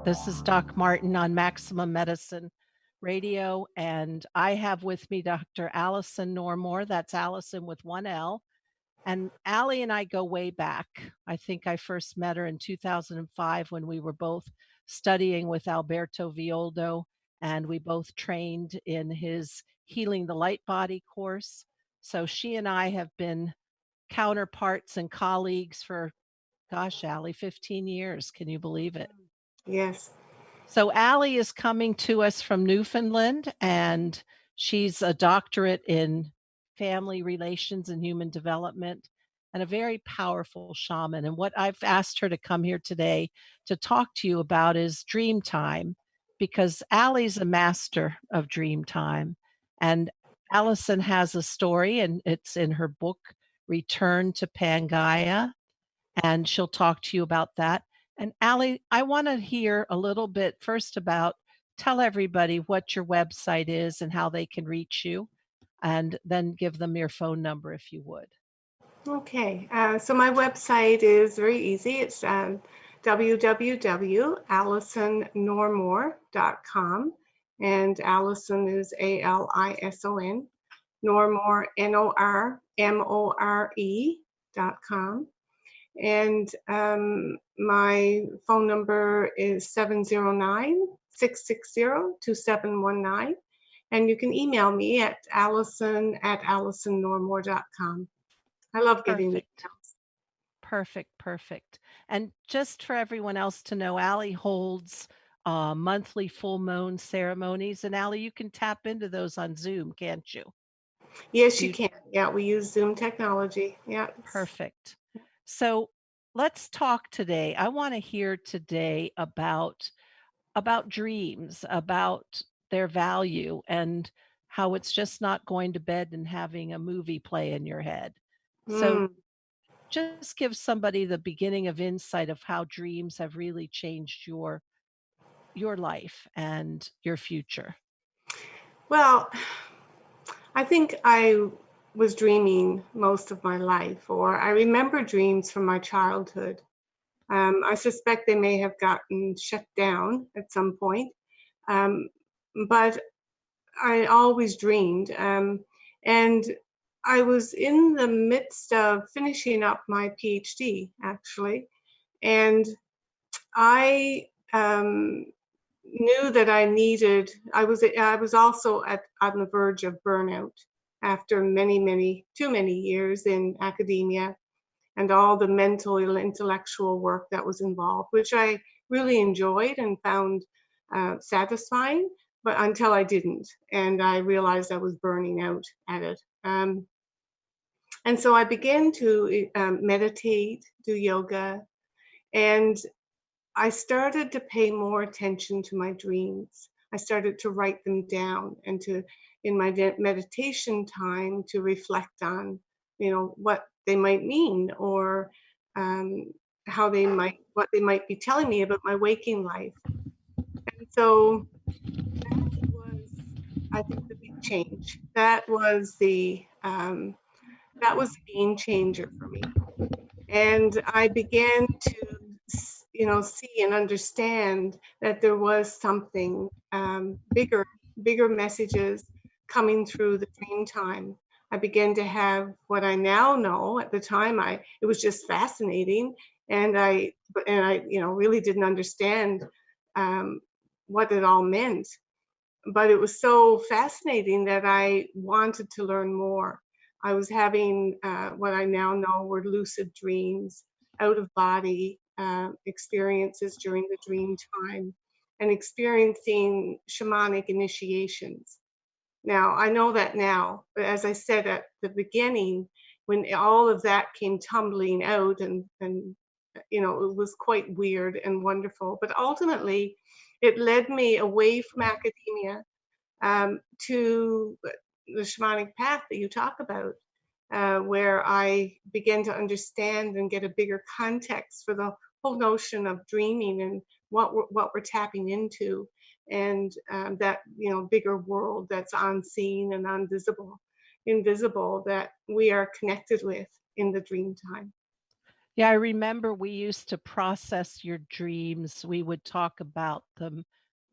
This is Doc Martin on Maximum Medicine Radio, and I have with me Dr. Alison Normore. That's Allison with one L. And Allie and I go way back. I think I first met her in 2005 when we were both studying with Alberto Violdo, and we both trained in his Healing the Light Body course. So she and I have been counterparts and colleagues for, gosh, Allie, 15 years. Can you believe it? Yes. So Allie is coming to us from Newfoundland, and she's a doctorate in family relations and human development and a very powerful shaman. And what I've asked her to come here today to talk to you about is dream time, because Allie's a master of dream time. And Allison has a story, and it's in her book, Return to Pangaea, and she'll talk to you about that. And Allie, I want to hear a little bit first about tell everybody what your website is and how they can reach you, and then give them your phone number if you would. Okay. So my website is very easy. It's www.alisonnormore.com. And Alison is Alison. Normore, Normore.com. And my phone number is 709-660-2719. And you can email me at Alison@AlisonNormore.com. I love getting Perfect. emails. Perfect. And just for everyone else to know, Allie holds monthly full moon ceremonies. And Allie, you can tap into those on Zoom, can't you? Yes, Do you you can. Yeah, we use Zoom technology. Yeah. Perfect. So let's talk today. I want to hear today about dreams, about their value and how it's just not going to bed and having a movie play in your head. So Mm. just give somebody the beginning of insight of how dreams have really changed your life and your future. Well, I think I was dreaming most of my life, or I remember dreams from my childhood. I suspect they may have gotten shut down at some point, um, but I always dreamed. And I was in the midst of finishing up my PhD, actually, and I knew that I was also on the verge of burnout after too many years in academia and all the mental and intellectual work that was involved, which I really enjoyed and found satisfying, but until I didn't, and I realized I was burning out at it. And so I began to meditate, do yoga, and I started to pay more attention to my dreams. I started to write them down and in my meditation time, to reflect on, what they might mean, or um, what they might be telling me about my waking life. And so that was, I think, the big change. That was the game changer for me. And I began to, see and understand that there was something bigger messages coming through the dream time. I began to have what I now know. At the time, it was just fascinating, and I really didn't understand um, what it all meant. But it was so fascinating that I wanted to learn more. I was having what I now know were lucid dreams, out of body experiences during the dream time, and experiencing shamanic initiations. Now, I know that now, but as I said at the beginning, when all of that came tumbling out, and it was quite weird and wonderful, but ultimately it led me away from academia to the shamanic path that you talk about, where I began to understand and get a bigger context for the whole notion of dreaming and what we're tapping into, and that bigger world that's unseen and invisible that we are connected with in the dream time. Yeah, I remember we used to process your dreams. We would talk about them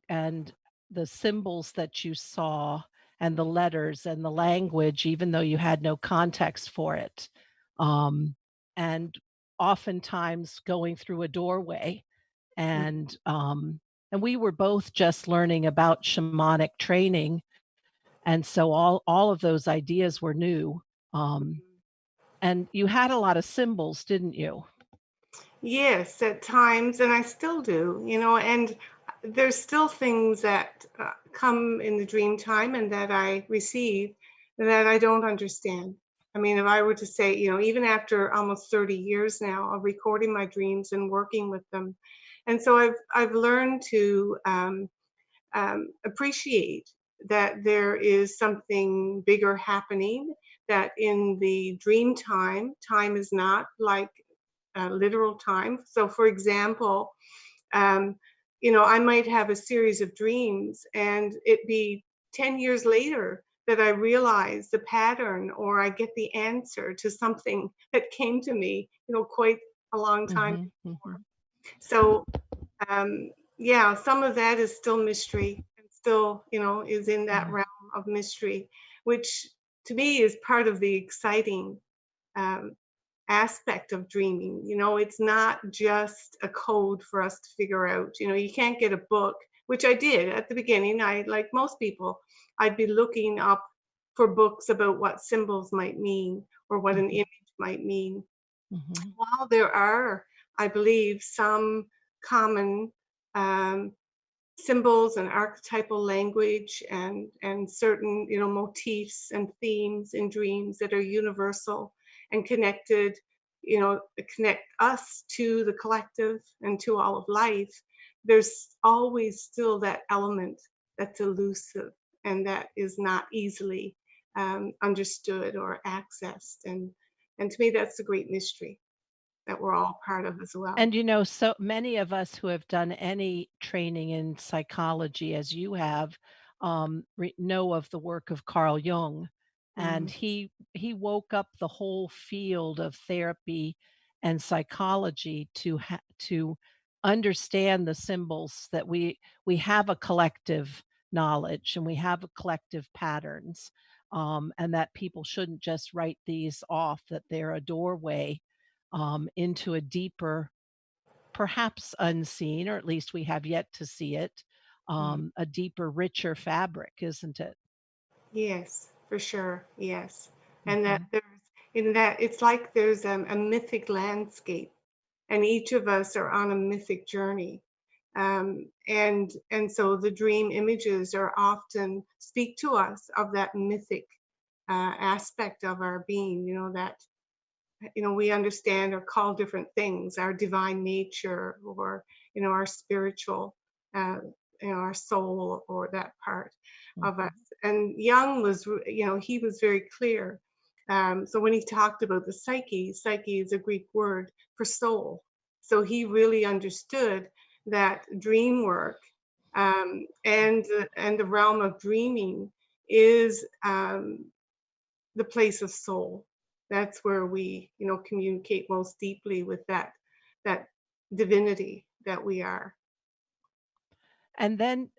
and the symbols that you saw and the letters and the language, even though you had no context for it. Um, and oftentimes going through a doorway and we were both just learning about shamanic training, and so all of those ideas were new. Um, and you had a lot of symbols, didn't you? Yes, at times, and I still do, and there's still things that come in the dream time and that I receive that I don't understand. I mean, if I were to say, even after almost 30 years now of recording my dreams and working with them, and so I've learned to appreciate that there is something bigger happening. That in the dream time, time is not like literal time. So, for example, um, I might have a series of dreams and it be 10 years later that I realize the pattern or I get the answer to something that came to me, quite a long time. Mhm, mhm, So, yeah, some of that is still mystery and still, is in that yeah. realm of mystery, which to me is part of the exciting um, aspect of dreaming. It's not just a code for us to figure out. You can't get a book, which I did at the beginning. I, like most people, I'd be looking up for books about what symbols might mean or what an Mhm, image might mean. mhm, While there are, I believe, some common um, symbols and archetypal language and certain motifs and themes in dreams that are universal and connected, connect us to the collective and to all of life. There's always still that element that's elusive and that is not easily understood or accessed, and to me that's a great mystery that we're all part of as well. and, so many of us who have done any training in psychology as you have, know of the work of Carl Jung, and Mm, he woke up the whole field of therapy and psychology to understand the symbols that we have a collective knowledge and we have a collective patterns, and that people shouldn't just write these off, that they're a doorway into a deeper, perhaps unseen, or at least we have yet to see it, mm. a deeper, richer fabric, isn't it? Yes, for sure. Yes. And that Mhm, there's in that it's like there's a mythic landscape and each of us are on a mythic journey. And so the dream images are often speak to us of that mythic aspect of our being, that we understand or call different things, our divine nature or our spiritual uh, our soul or that part of us. mhm. And Jung was he was very clear. So when he talked about the psyche is a Greek word for soul, so he really understood that dream work and the realm of dreaming is the place of soul. That's where we, communicate most deeply with that divinity that we are. And then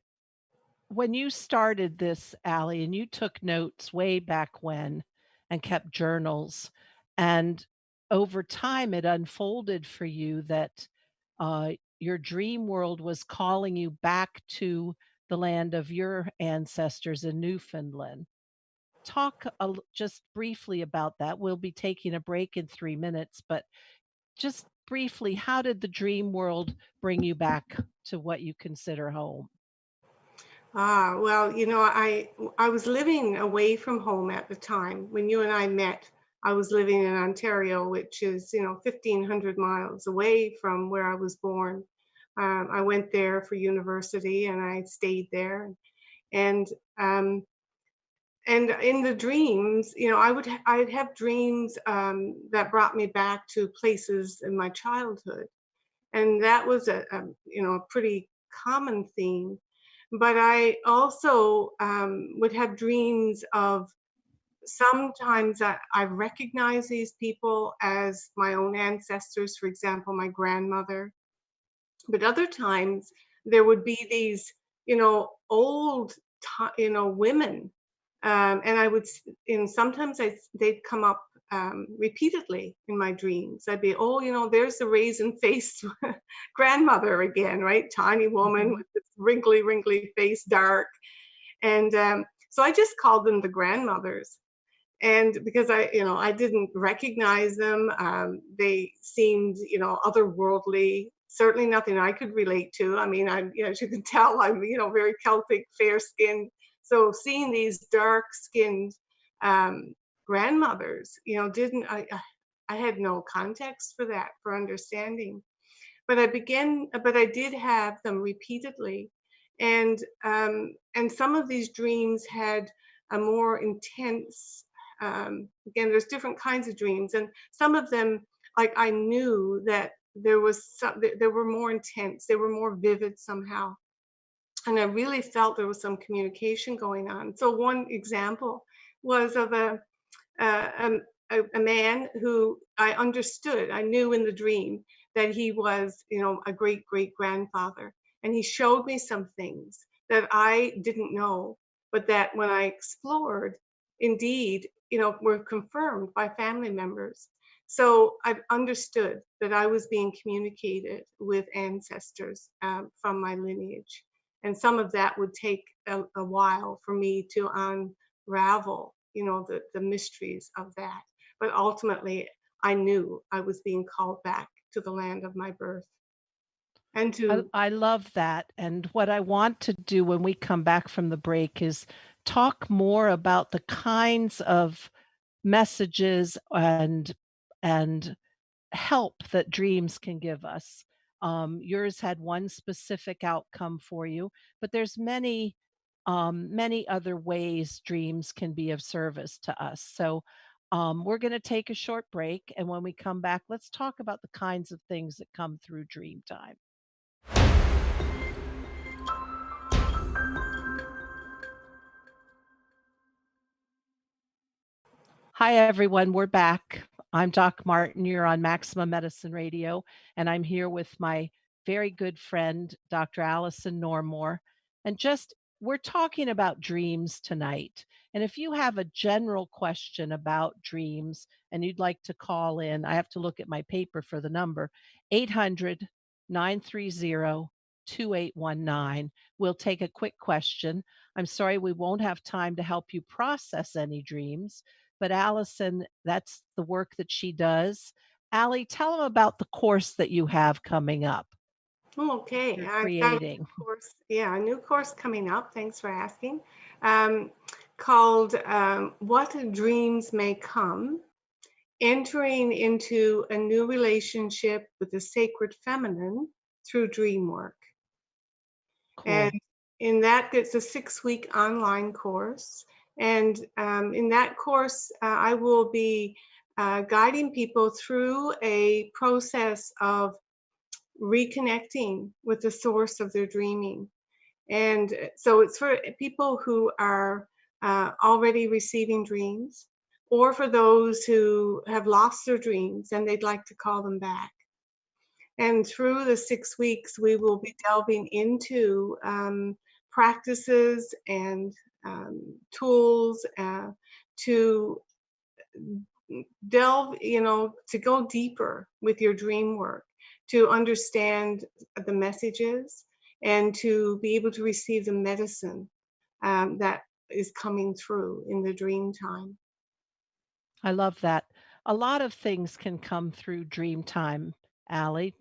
when you started this, Allie, and you took notes way back when and kept journals, and over time it unfolded for you that your dream world was calling you back to the land of your ancestors in Newfoundland. Talk just briefly about that. We'll be taking a break in 3 minutes, but just briefly, how did the dream world bring you back to what you consider home? Well, I was living away from home at the time when you and I met. I was living in Ontario, which is 1,500 miles away from where I was born. I went there for university and I stayed there, and um, and in the dreams, I'd have dreams that brought me back to places in my childhood, and that was a pretty common theme. But I also would have dreams of sometimes I recognize these people as my own ancestors, for example, my grandmother. But other times there would be these, old, women, and and sometimes they'd come up repeatedly in my dreams. I'd be, oh, there's the raisin-faced grandmother again, right? Tiny woman Mhm. with this wrinkly face, dark, and so I just called them the grandmothers. And because I didn't recognize them, they seemed, otherworldly, certainly nothing I could relate to. I mean, as you can tell, I'm, very Celtic, fair skinned. So seeing these dark skinned um, grandmothers, didn't I had no context for that, for understanding. But I did have them repeatedly, and some of these dreams had a more intense. Again, there's different kinds of dreams, and some of them, like, I knew that they were more intense, they were more vivid somehow, and I really felt there was some communication going on. So one example was of uh, um, a man who I understood. I knew in the dream that he was, a great great grandfather. And he showed me some things that I didn't know, but that when I explored, indeed, were confirmed by family members. So I understood that I was being communicated with ancestors from my lineage. And some of that would take a while for me to unravel, the mysteries of that. But ultimately, I knew I was being called back to the land of my birth and I to. I love that, and what I want to do when we come back from the break is talk more about the kinds of messages and help that dreams can give us. Yours had one specific outcome for you, but there's many other ways dreams can be of service to us. So, we're going to take a short break, and when we come back, let's talk about the kinds of things that come through dream time. Hi, everyone. We're back. I'm Doc Martin. You're on Maximum Medicine Radio, and I'm here with my very good friend, Dr. Alison Normore. And just we're talking about dreams tonight. And if you have a general question about dreams and you'd like to call in, I have to look at my paper for the number 800 930 2819. We'll take a quick question. I'm sorry we won't have time to help you process any dreams, but Allison, that's the work that she does. Allie, tell them about the course that you have coming up, Oh, okay, you're I've got a creating. course, yeah, a new course coming up. Thanks for asking. Um, Called "What Dreams May Come: Entering into a New Relationship with the Sacred Feminine Through Dream Work." And Cool. in that, it's a 6-week online course. And in that course, I will be guiding people through a process of reconnecting with the source of their dreaming. And so it's for people who are already receiving dreams, or for those who have lost their dreams and they'd like to call them back. And through the 6 weeks, we will be delving into practices and tools to to go deeper with your dream work, to understand the messages, and to be able to receive the medicine that is coming through in the dream time. I love that. A lot of things can come through dream time, Allie.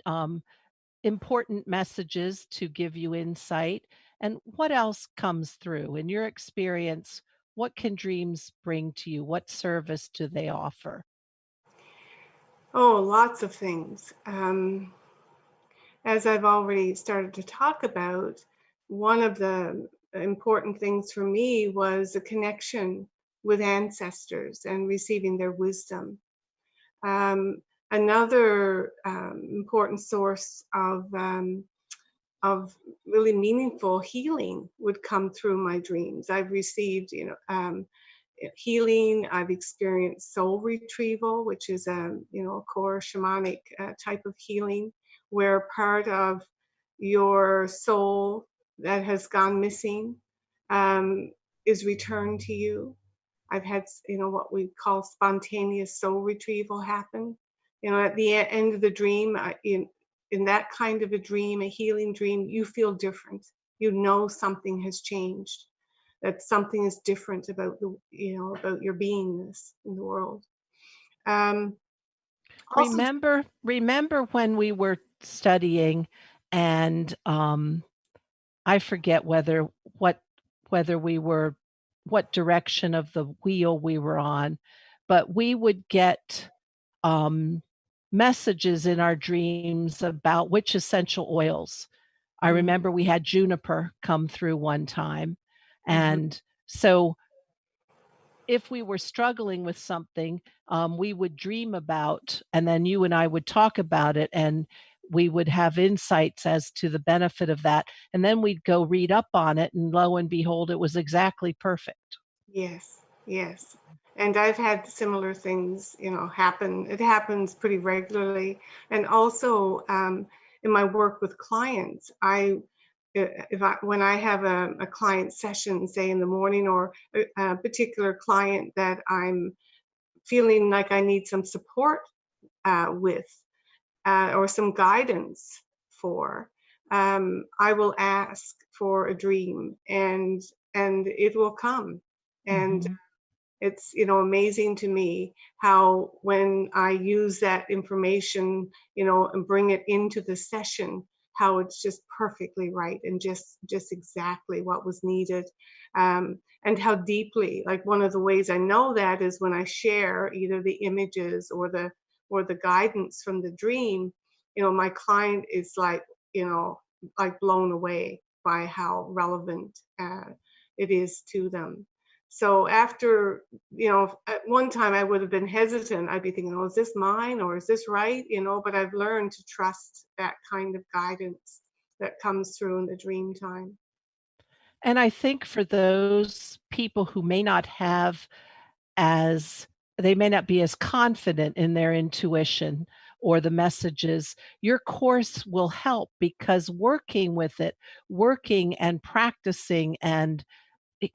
Important messages to give you insight. And what else comes through? In your experience, what can dreams bring to you? What service do they offer? Oh, lots of things. As I've already started to talk about, one of the important things for me was a connection with ancestors and receiving their wisdom. Um, Another important source of really meaningful healing would come through my dreams. I've received, healing. I've experienced soul retrieval, which is a a core shamanic type of healing, where part of your soul that has gone missing um, is returned to you. I've had what we call spontaneous soul retrieval happen. At the end of the dream, in that kind of a dream, a healing dream, you feel different. You know something has changed, that something is different about about your beingness in the world. Um, Also, Remember when we were studying and, I forget what whether we were what direction of the wheel we were on, but we would get, um, messages in our dreams about which essential oils. I mm, remember we had juniper come through one time, mhm, and so if we were struggling with something, we would dream about, and then you and I would talk about it, and we would have insights as to the benefit of that. And then we'd go read up on it, and lo and behold, it was exactly perfect. yes, yes. And I've had similar things, happen. It happens pretty regularly. And also, in my work with clients, when I have a client session, say in the morning, or a particular client that I'm feeling like I need some support with, or some guidance for, I will ask for a dream, and it will come. And Mhm. it's amazing to me how, when I use that information, and bring it into the session, how it's just perfectly right, and just exactly what was needed. And how deeply, like, one of the ways I know that is when I share either the images or the guidance from the dream. My client is you know like blown away by how relevant it is to them. So after, at one time I would have been hesitant. I'd be thinking, oh, is this mine, or is this right? But I've learned to trust that kind of guidance that comes through in the dream time. And I think for those people who may not have as they may not be as confident in their intuition or the messages, your course will help because working with it, working and practicing and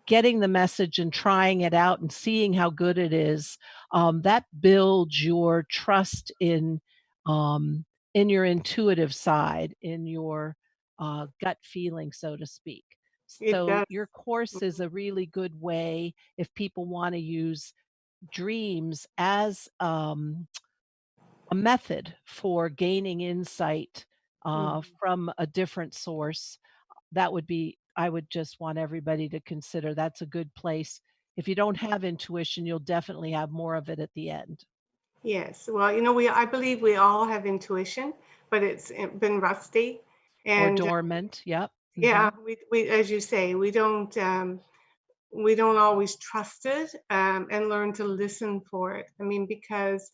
getting the message and trying it out and seeing how good it is, that builds your trust in your intuitive side, in your gut feeling, so to speak. It So does. your course is a really good way if people want to use dreams as a method for gaining insight Mhm. from a different source. That would be I would just want everybody to consider that's a good place. If you don't have intuition, you'll definitely have more of it at the end Yes. Well, I believe we all have intuition, but it's been rusty. or And dormant. Yep. yeah, Mhm. we, as you say, we don't always trust it, and learn to listen for it. I mean, because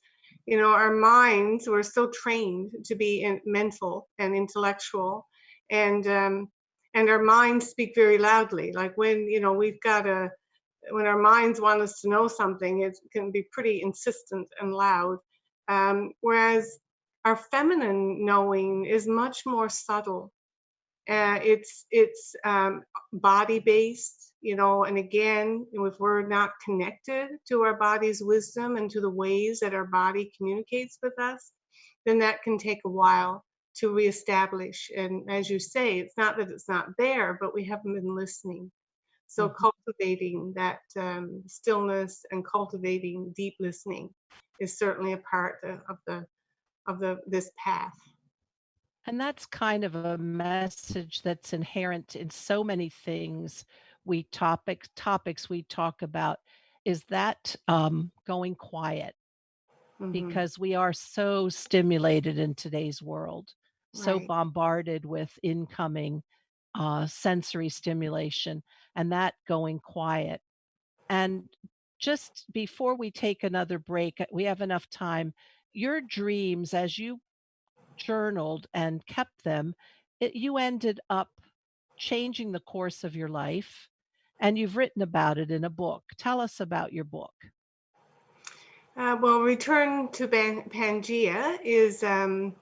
our minds, we're so trained to be mental and intellectual, and our minds speak very loudly. Like, when when our minds want us to know something, it can be pretty insistent and loud. Whereas our feminine knowing is much more subtle. It's body based, and again, if we're not connected to our body's wisdom and to the ways that our body communicates with us, then that can take a while to reestablish. And as you say, it's not that it's not there, but we haven't been listening. So Mhm. cultivating that stillness and cultivating deep listening is certainly a part of the this path. And that's kind of a message that's inherent in so many things topics we talk about is that going quiet Hmm. because we are so stimulated in today's world, so Right. bombarded with incoming sensory stimulation, and that going quiet. And just before we take another break, we have enough time. Your dreams, as you journaled and kept them, you ended up changing the course of your life and you've written about it in a book. Tell us about your book. Well, Return to Pangea is, and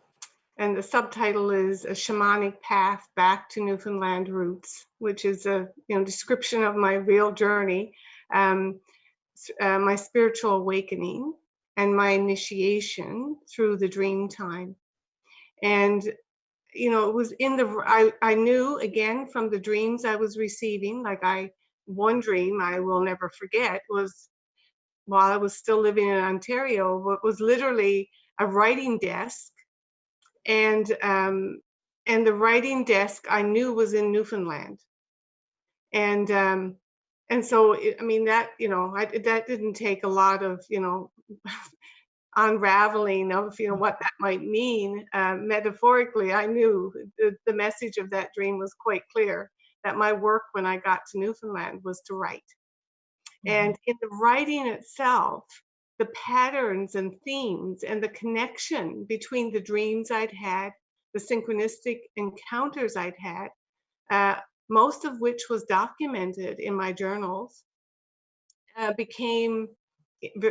the subtitle is A Shamanic Path Back to Newfoundland Roots, which is a description of my real journey, um, my spiritual awakening, and my initiation through the dream time. And it was in the I knew again from the dreams I was receiving. One dream I will never forget was while I was still living in Ontario, what was literally a writing desk, and the writing desk I knew was in Newfoundland, and so I mean that that didn't take a lot of unraveling of what that might mean. Metaphorically, I knew the message of that dream was quite clear, that my work when I got to Newfoundland was to write. Mhm. And in the writing itself, the patterns and themes and the connection between the dreams I'd had, the synchronistic encounters I'd had, uh, most of which was documented in my journals, became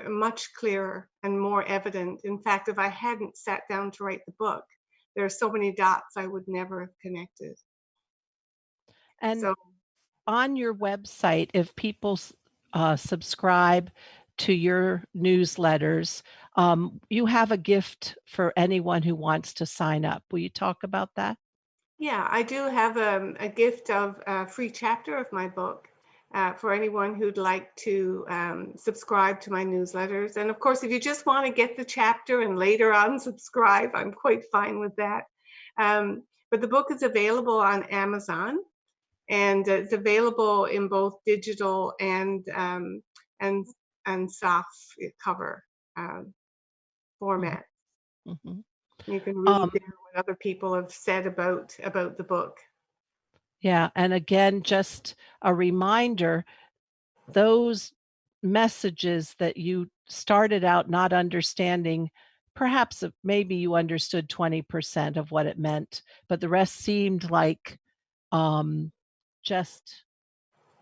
much clearer and more evident. In fact, if I hadn't sat down to write the book, there are so many dots I would never have connected. And So on your website, if people subscribe to your newsletters, you have a gift for anyone who wants to sign up. Will you talk about that? yeah, I do have a gift of a free chapter of my book for anyone who'd like to subscribe to my newsletters. And of course, if you just want to get the chapter and later on subscribe, I'm quite fine with that. But the book is available on Amazon, and it's available in both digital and soft cover Mhm, format. mhm. You can read Um, there what other people have said about the book. yeah, and again, just a reminder, those messages that you started out not understanding, perhaps maybe you understood 20% of what it meant, but the rest seemed like um, just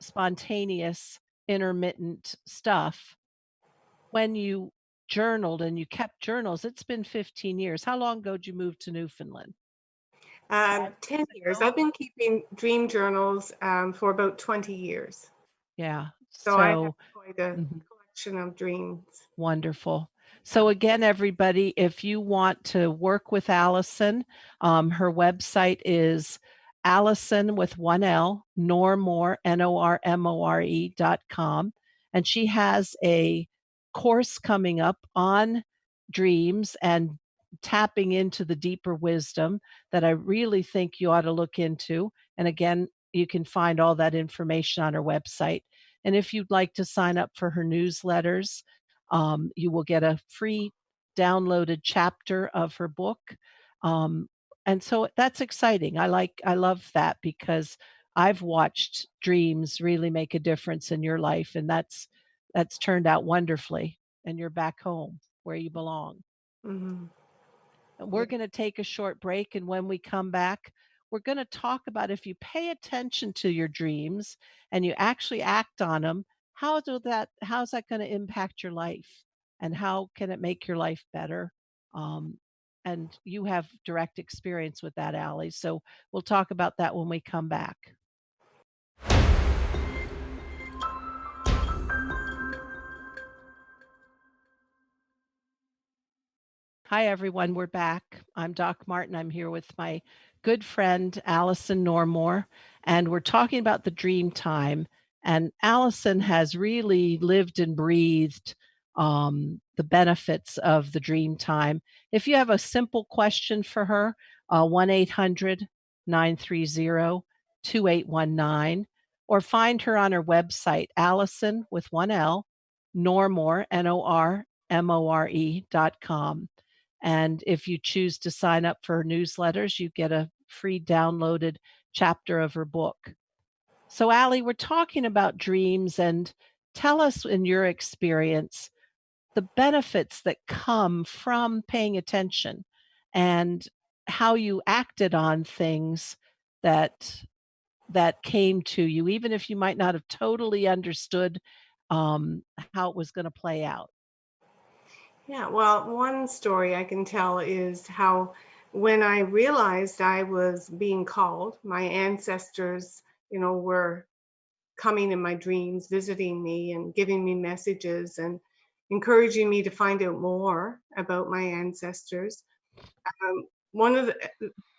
spontaneous, intermittent stuff. When you journaled and you kept journals, it's been 15 years. How long ago did you move to Newfoundland? 5 10 years years. ago? I've been keeping dream journals for about 20 years. Yeah. So I have So quite a mhm. collection of dreams. Wonderful. Yeah. So again, everybody, if you want to work with Alison, her website is Alison with one L, Normore, Normore.com. And she has a course coming up on dreams and tapping into the deeper wisdom that I really think you ought to look into. And again, you can find all that information on her website. And if you'd like to sign up for her newsletters, you will get a free downloaded chapter of her book. Um, and so that's exciting. I love that because I've watched dreams really make a difference in your life, and that's turned out wonderfully. And you're back home where you belong. Hmm. We're Yeah. going to take a short break. And when we come back, we're going to talk about if you pay attention to your dreams and you actually act on them, how's that going to impact your life? And how can it make your life better? Um, and you have direct experience with that, Allie. So we'll talk about that when we come back. Hi, everyone. We're back. I'm Doc Martin. I'm here with my good friend, Alison Normore, and we're talking about the dream time. And Alison has really lived and breathed the benefits of the dream time. If you have a simple question for her, 1 800 2819, or find her on her website, Alison with one L, Normore, Normore.com. And if you choose to sign up for her newsletters, you get a free downloaded chapter of her book. So, Allie, we're talking about dreams, and tell us in your experience the benefits that come from paying attention and how you acted on things that that came to you, even if you might not have totally understood, how it was gonna play out? Yeah, well, one story I can tell is how when I realized I was being called, my ancestors, were coming in my dreams, visiting me and giving me messages and encouraging me to find out more about my ancestors. One of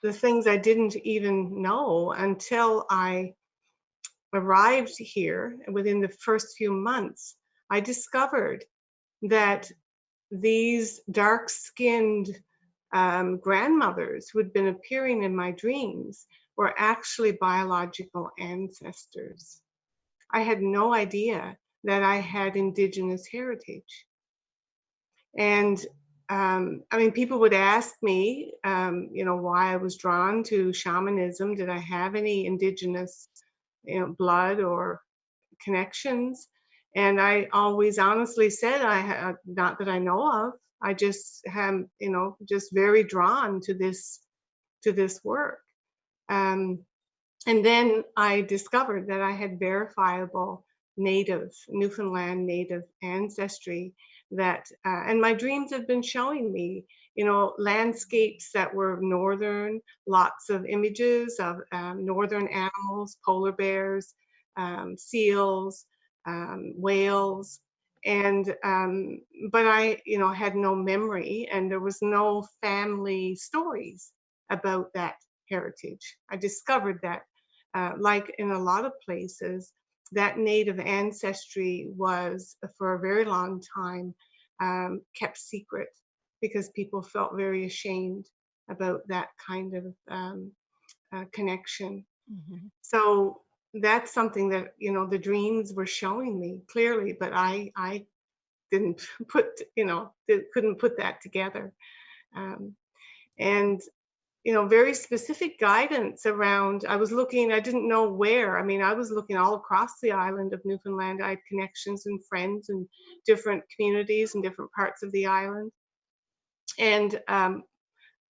the things I didn't even know until I arrived here within the first few months, I discovered that these dark skinned grandmothers who had been appearing in my dreams were actually biological ancestors. I had no idea that I had indigenous heritage. And I mean, people would ask me, why I was drawn to shamanism. Did I have any indigenous, blood or connections? And I always honestly said, not that I know of. I just am, just very drawn to this work. Um, and then I discovered that I had verifiable native, Newfoundland native ancestry and my dreams have been showing me, landscapes that were northern, lots of images of northern animals, polar bears, seals, whales. But I, had no memory and there was no family stories about that heritage. I discovered that like in a lot of places, that native ancestry was for a very long time kept secret because people felt very ashamed about that kind of connection. Mhm. So that's something that the dreams were showing me clearly, but I didn't couldn't put that together. Um, and very specific guidance around. I didn't know where. I mean, I was looking all across the island of Newfoundland. I had connections and friends in different communities in different parts of the island. And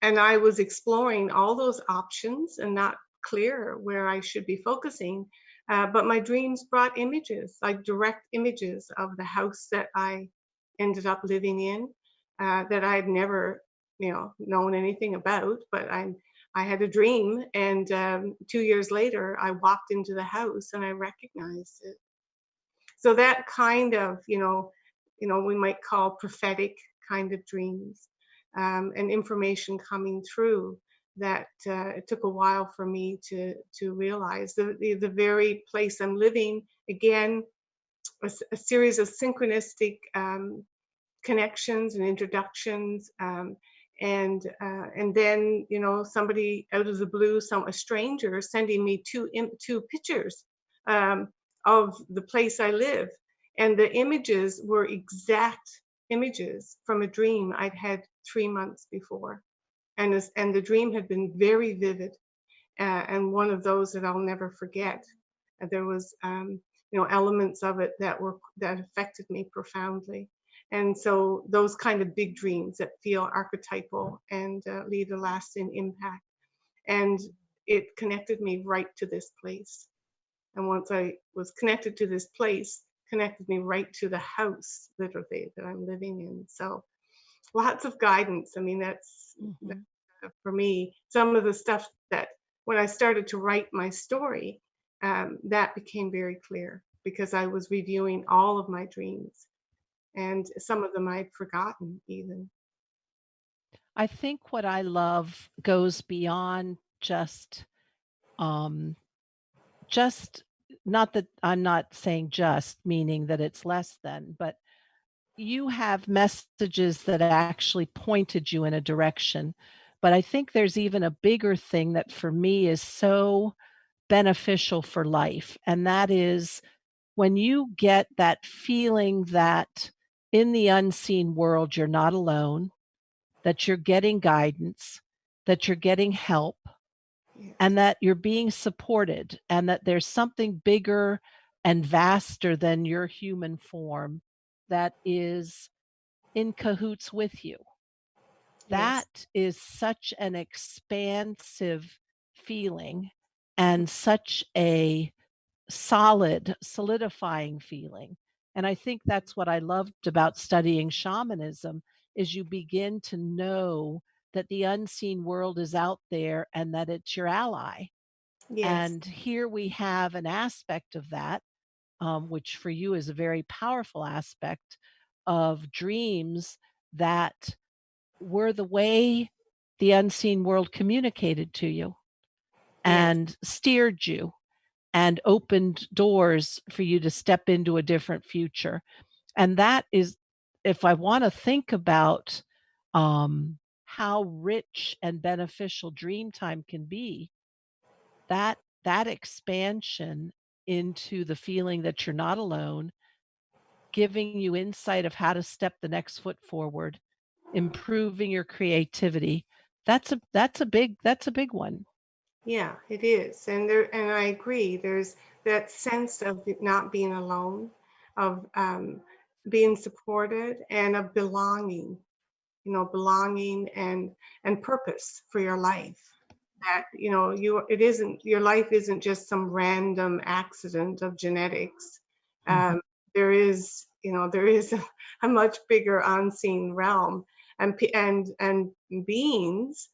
I was exploring all those options and not clear where I should be focusing. But my dreams brought images, like direct images of the house that I ended up living in, that I'd never, known anything about. But I had a dream, and 2 years later, I walked into the house and I recognized it. So that kind of, we might call prophetic kind of dreams, and information coming through that it took a while for me to realize the very place I'm living again, a series of synchronistic connections and introductions, and then somebody out of the blue, a stranger sending me two pictures um, of the place I live, and the images were exact images from a dream I'd had 3 months before, and the dream had been very vivid, and one of those that I'll never forget. There was, elements of it that affected me profoundly, and so those kind of big dreams that feel archetypal and leave a lasting impact. And it connected me right to this place. And once I was connected to this place, connected me right to the house, literally, that I'm living in. So lots of guidance. I mean, Mhm. for me, some of the stuff that when I started to write my story, that became very clear because I was reviewing all of my dreams and some of them I'd forgotten even. I think what I love goes beyond um, just not that I'm not saying just, meaning that it's less than, but you have messages that actually pointed you in a direction. But I think there's even a bigger thing that for me is so beneficial for life, and that is when you get that feeling that in the unseen world you're not alone, that you're getting guidance, that you're getting help, Yes, and that you're being supported, and that there's something bigger and vaster than your human form that is in cahoots with you. yes, That is such an expansive feeling, and such a solid, solidifying feeling. And I think that's what I loved about studying shamanism is you begin to know that the unseen world is out there and that it's your ally. Yes. And here we have an aspect of that, which for you is a very powerful aspect of dreams that were the way the unseen world communicated to you Yes. and steered you and opened doors for you to step into a different future. And that is, if I want to think about how rich and beneficial dream time can be, that expansion into the feeling that you're not alone, giving you insight of how to step the next foot forward, improving your creativity. That's a big one. Yeah, it is. And I agree. There's that sense of not being alone, of being supported, and of belonging. Belonging and purpose for your life. That it isn't your life isn't just some random accident of genetics. Mhm, Um, there is a much bigger unseen realm, and beings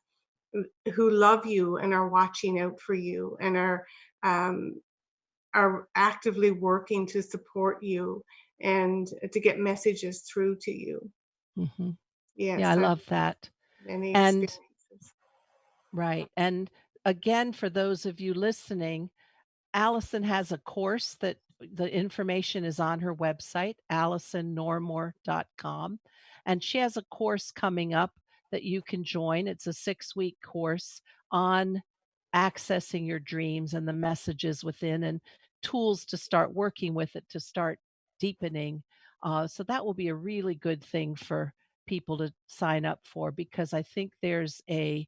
who love you and are watching out for you and um, are actively working to support you and to get messages through to you. mhm. Yeah, I Yes, I've love that. many And experiences. right. And again, for those of you listening, Allison has a course that the information is on her website, AlisonNormore.com. And she has a course coming up that you can join. It's a 6-week course on accessing your dreams and the messages within and tools to start working with it to start deepening. So that will be a really good thing for people to sign up for because I think there's a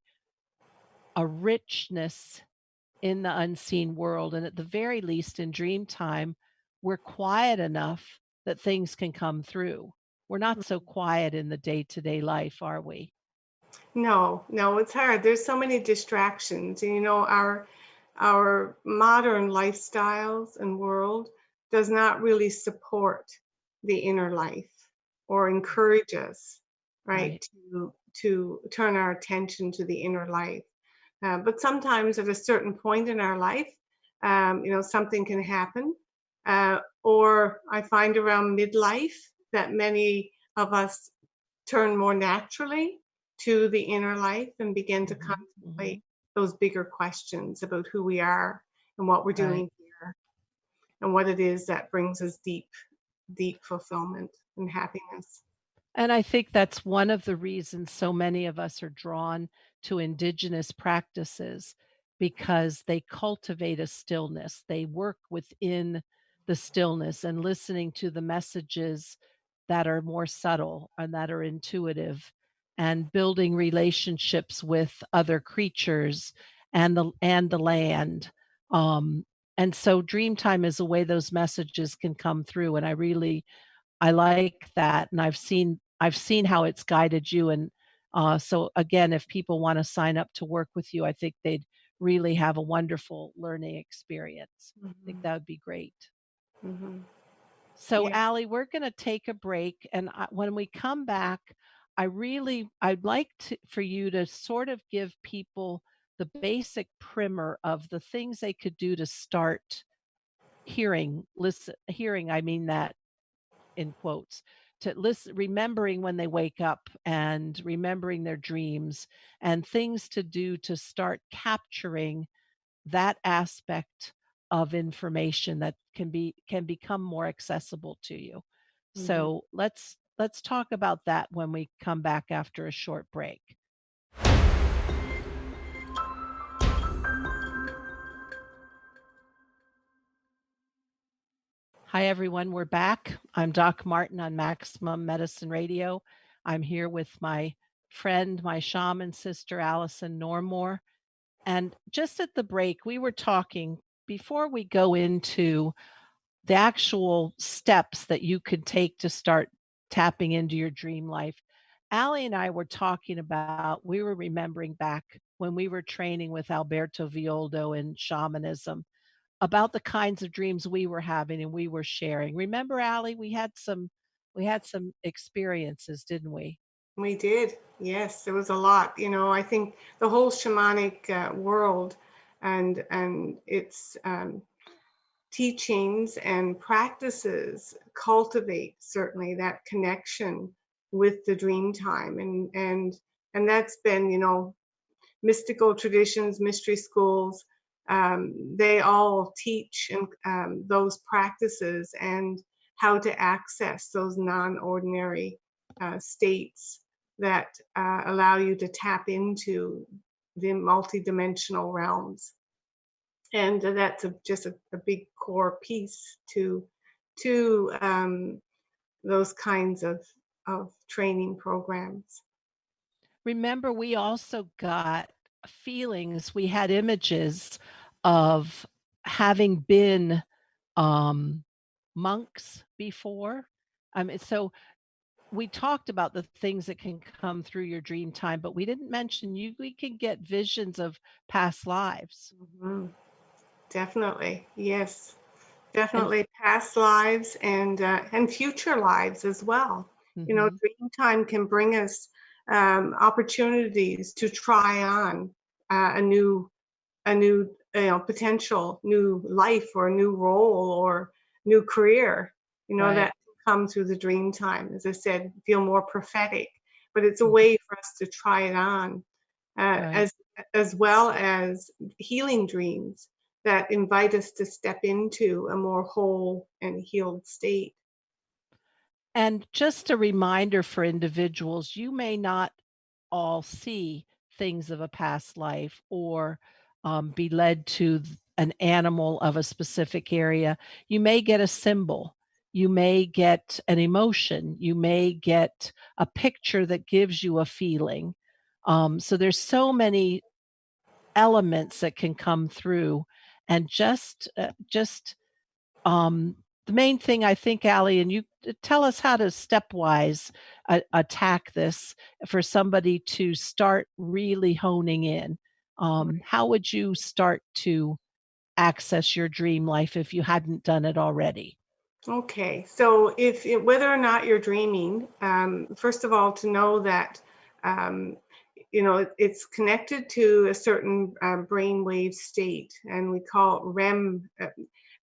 richness in the unseen world. And at the very least, in dream time, we're quiet enough that things can come through. We're not so quiet in the day to day life, are we? No, no, it's hard. There's so many distractions. And our modern lifestyles and world does not really support the inner life or encourage us, right, Right. to turn our attention to the inner life. But sometimes at a certain point in our life, something can happen. Or I find around midlife that many of us turn more naturally to the inner life and begin to Mhm, contemplate mhm. those bigger questions about who we are and what we're Right. doing here and what it is that brings us deep, deep fulfillment and happiness. And I think that's one of the reasons so many of us are drawn to indigenous practices because they cultivate a stillness. They work within the stillness and listening to the messages that are more subtle and that are intuitive and building relationships with other creatures and the land. Um, and so Dreamtime is a way those messages can come through. And I like that, and I've seen how it's guided you, and, so again, if people wanna sign up to work with you, I think they'd really have a wonderful learning experience. I think Hmm. that would be great. Hmm. So, Yeah. Allie, we're gonna take a break, and when we come back, I'd like for you to sort of give people the basic primer of the things they could do to start hearing, I mean that in quotes, to listen, remembering when they wake up and remembering their dreams and things to do to start capturing that aspect of information that can become more accessible to you. Hmm. So let's talk about that when we come back after a short break. Hi everyone, we're back. I'm Doc Martin on Maximum Medicine Radio. I'm here with my friend, my shaman sister, Alison Normore. And just at the break, we were talking before we go into the actual steps that you could take to start tapping into your dream life. Allie and I were talking about we were remembering back when we were training with Alberto Violdo in shamanism about the kinds of dreams we were having and we were sharing. Remember, Allie, we had some experiences, didn't we? We did. Yes, there was a lot. I think the whole shamanic world and its teachings and practices cultivate certainly that connection with the dream time, and that's been, mystical traditions, mystery schools. They all teach and those practices and how to access those non-ordinary states that allow you to tap into the multidimensional realms. And that's just a big core piece to those kinds of training programs. Remember, we also got feelings, we had images of having been um, monks before. So we talked about the things that can come through your dream time, but we didn't mention we can get visions of past lives. Mhm. Definitely, yes. And Definitely past lives and future lives as well. mhm, Dream time can bring us opportunities to try on a new potential new life or a new role or new career. right, That can come through the dream time. As I said, feel more prophetic, but it's a mhm, way for us to try it on, uh, right. as as well as healing dreams that invite us to step into a more whole and healed state. And just a reminder for individuals, you may not all see things of a past life or be led to an animal of a specific area. You may get a symbol. You may get an emotion. You may get a picture that gives you a feeling. So there's so many elements that can come through, and just the main thing I think, Allie, and you tell us how to stepwise attack this for somebody to start really honing in. How would you start to access your dream life if you hadn't done it already? Okay, so whether or not you're dreaming, first of all, to know that um, it's connected to a certain brainwave state, and we call it REM.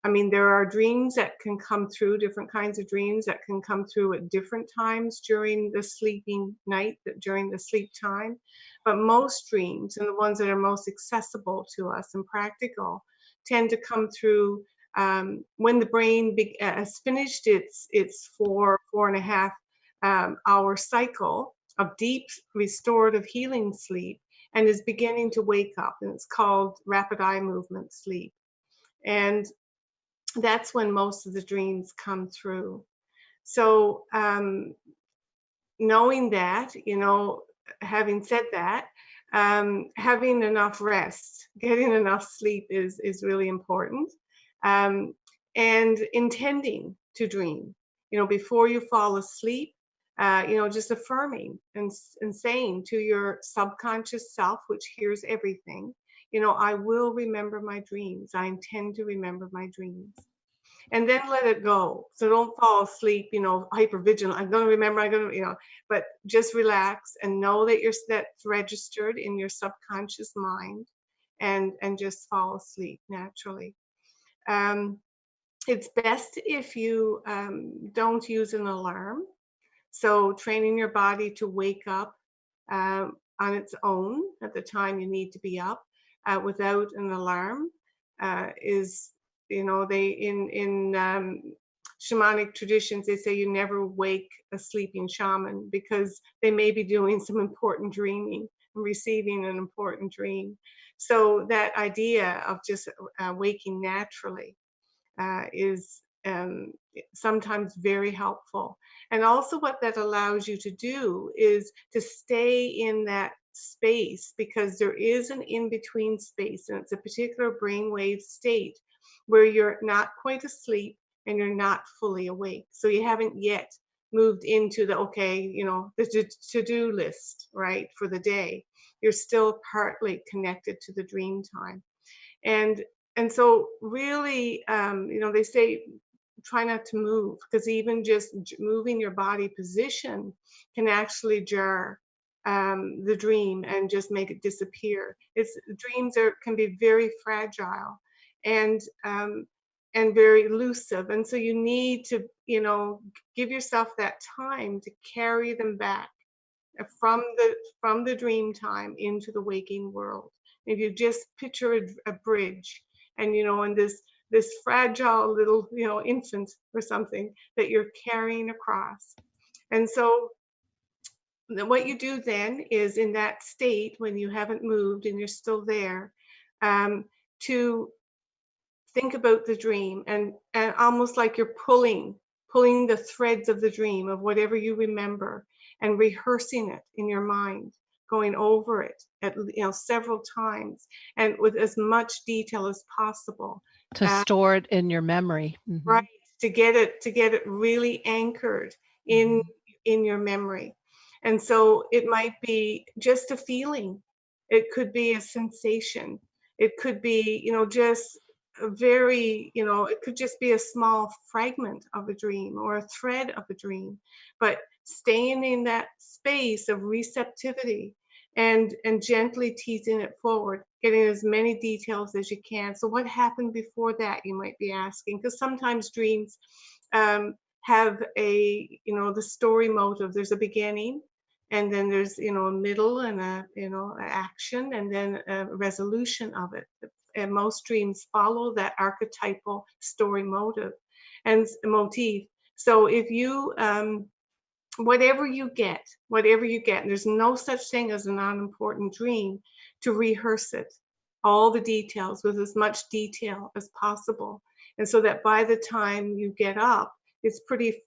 I mean, there are dreams that can come through, different kinds of dreams that can come through at different times during the sleeping night, during the sleep time. But most dreams, and the ones that are most accessible to us and practical, tend to come through when the brain has finished its 4.5 hour cycle of deep restorative healing sleep and is beginning to wake up, and it's called rapid eye movement sleep. And that's when most of the dreams come through. So knowing that, having said that, having enough rest, getting enough sleep is really important, um, and intending to dream. Before you fall asleep, just affirming and saying to your subconscious self, which hears everything, I will remember my dreams. I intend to remember my dreams, and then let it go. So don't fall asleep, hyper vigilant. I'm going to remember, but just relax and know that that's registered in your subconscious mind, and just fall asleep naturally. Um, it's best if you don't use an alarm. So training your body to wake up on its own at the time you need to be up without an alarm is, they in shamanic traditions, they say you never wake a sleeping shaman because they may be doing some important dreaming and receiving an important dream. So that idea of just waking naturally is sometimes very helpful. And also, what that allows you to do is to stay in that space, because there is an in between space, and it's a particular brainwave state where you're not quite asleep and you're not fully awake. So you haven't yet moved into the, okay, the to-do list, right, for the day. You're still partly connected to the dream time. And and so really, they say try not to move, because even just moving your body position can actually jar the dream and just make it disappear. It's Dreams are can be very fragile, and very elusive, and so you need to, give yourself that time to carry them back from the dream time into the waking world. If you just picture a bridge, and this fragile little, infant or something that you're carrying across. And so what you do then is, in that state when you haven't moved and you're still there, um, to think about the dream, and almost like you're pulling the threads of the dream, of whatever you remember, and rehearsing it in your mind, going over it several times, and with as much detail as possible. To uh, store it in your memory. right, Mhm, to get it really anchored in mhm. in your memory. And so it might be just a feeling, it could be a sensation, it could be, just a very, it could just be a small fragment of a dream or a thread of a dream. But staying in that space of receptivity, and gently teasing it forward, getting as many details as you can. So what happened before that, you might be asking, because sometimes dreams have the story motive. There's a beginning, and then there's, a middle, and a action, and then a resolution of it. And most dreams follow that archetypal story motive and motif. So if you whatever you get, and there's no such thing as a non-important dream, to rehearse it, all the details, with as much detail as possible. And so that by the time you get up, it's pretty,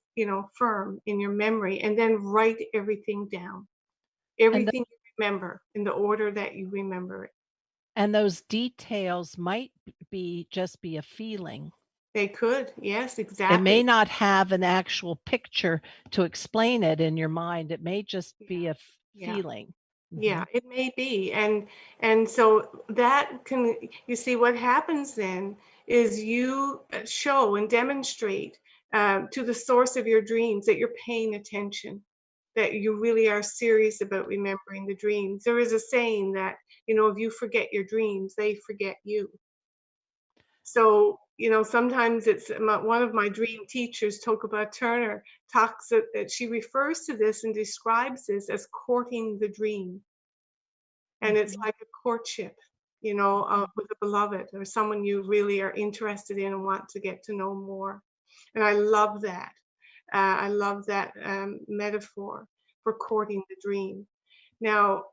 firm in your memory. And then write everything down, And everything you remember, in the order that you remember it. and those details might be a feeling. They could, yes, It may exactly. not have an actual picture to explain it in your mind. It may just Yeah, be a yeah. feeling. Yeah, Mhm. it may be. And so that can, you see, what happens then is you show and demonstrate to the source of your dreams that you're paying attention, that you really are serious about remembering the dreams. There is a saying that, if you forget your dreams, they forget you. So, sometimes one of my dream teachers, Tokuba Turner, talks that she refers to this and describes this as courting the dream. And it's Mhm. like a courtship, Mhm. with a beloved, or someone you really are interested in and want to get to know more. And I love that. I love that metaphor for courting the dream. Now,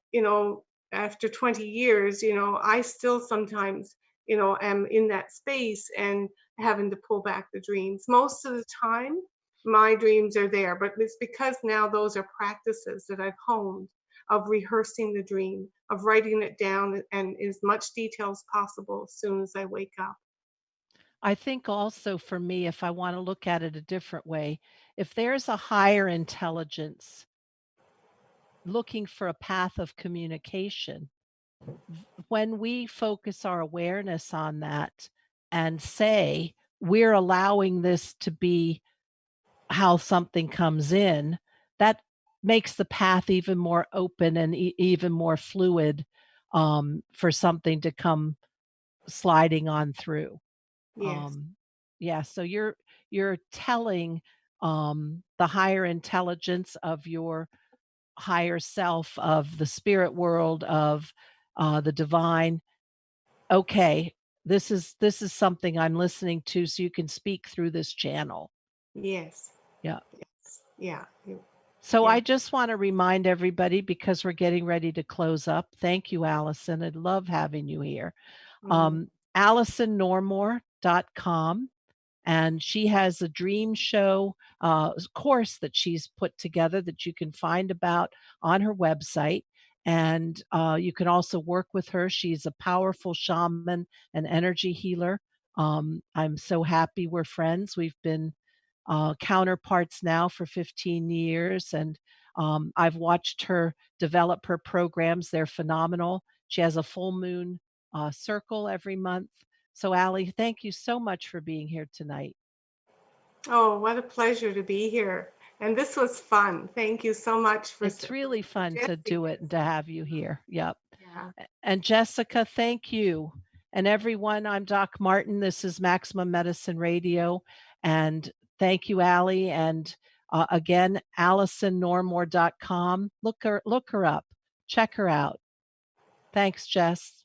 after 20 years, I still sometimes, am in that space and having to pull back the dreams. Most of the time, my dreams are there, but it's because now those are practices that I've honed, of rehearsing the dream, of writing it down, and as much detail as possible as soon as I wake up. I think also for me, if I wanna look at it a different way, if there's a higher intelligence looking for a path of communication, when we focus our awareness on that and say, "We're allowing this to be how something comes in," that makes the path even more open and even more fluid, for something to come sliding on through. Yes, Um, yeah, so you're telling, the higher intelligence of your higher self, of the spirit world, of, the divine, "Okay, this is something I'm listening to, so you can speak through this channel." yes, Yeah. yes, yeah, So yeah. I just wanna remind everybody, because we're getting ready to close up, thank you, Allison, I love having you here. Mhm. AlisonNormore.com, and she has a dream show, course that she's put together that you can find about on her website, and, you can also work with her. She's a powerful shaman and energy healer. I'm so happy we're friends. We've been counterparts now for 15 years, and I've watched her develop her programs. They're phenomenal. She has a full moon circle every month. So, Allie, thank you so much for being here tonight. Oh, what a pleasure to be here. And this was fun. Thank you so much It's for really fun to suggesting do it and this. to have you here. Yep. Yeah. And Jessica, thank you. And everyone, I'm Doc Martin. This is Maximum Medicine Radio. And thank you, Allie. And again, AlisonNormore.com. Look her up. Check her out. Thanks, Jess.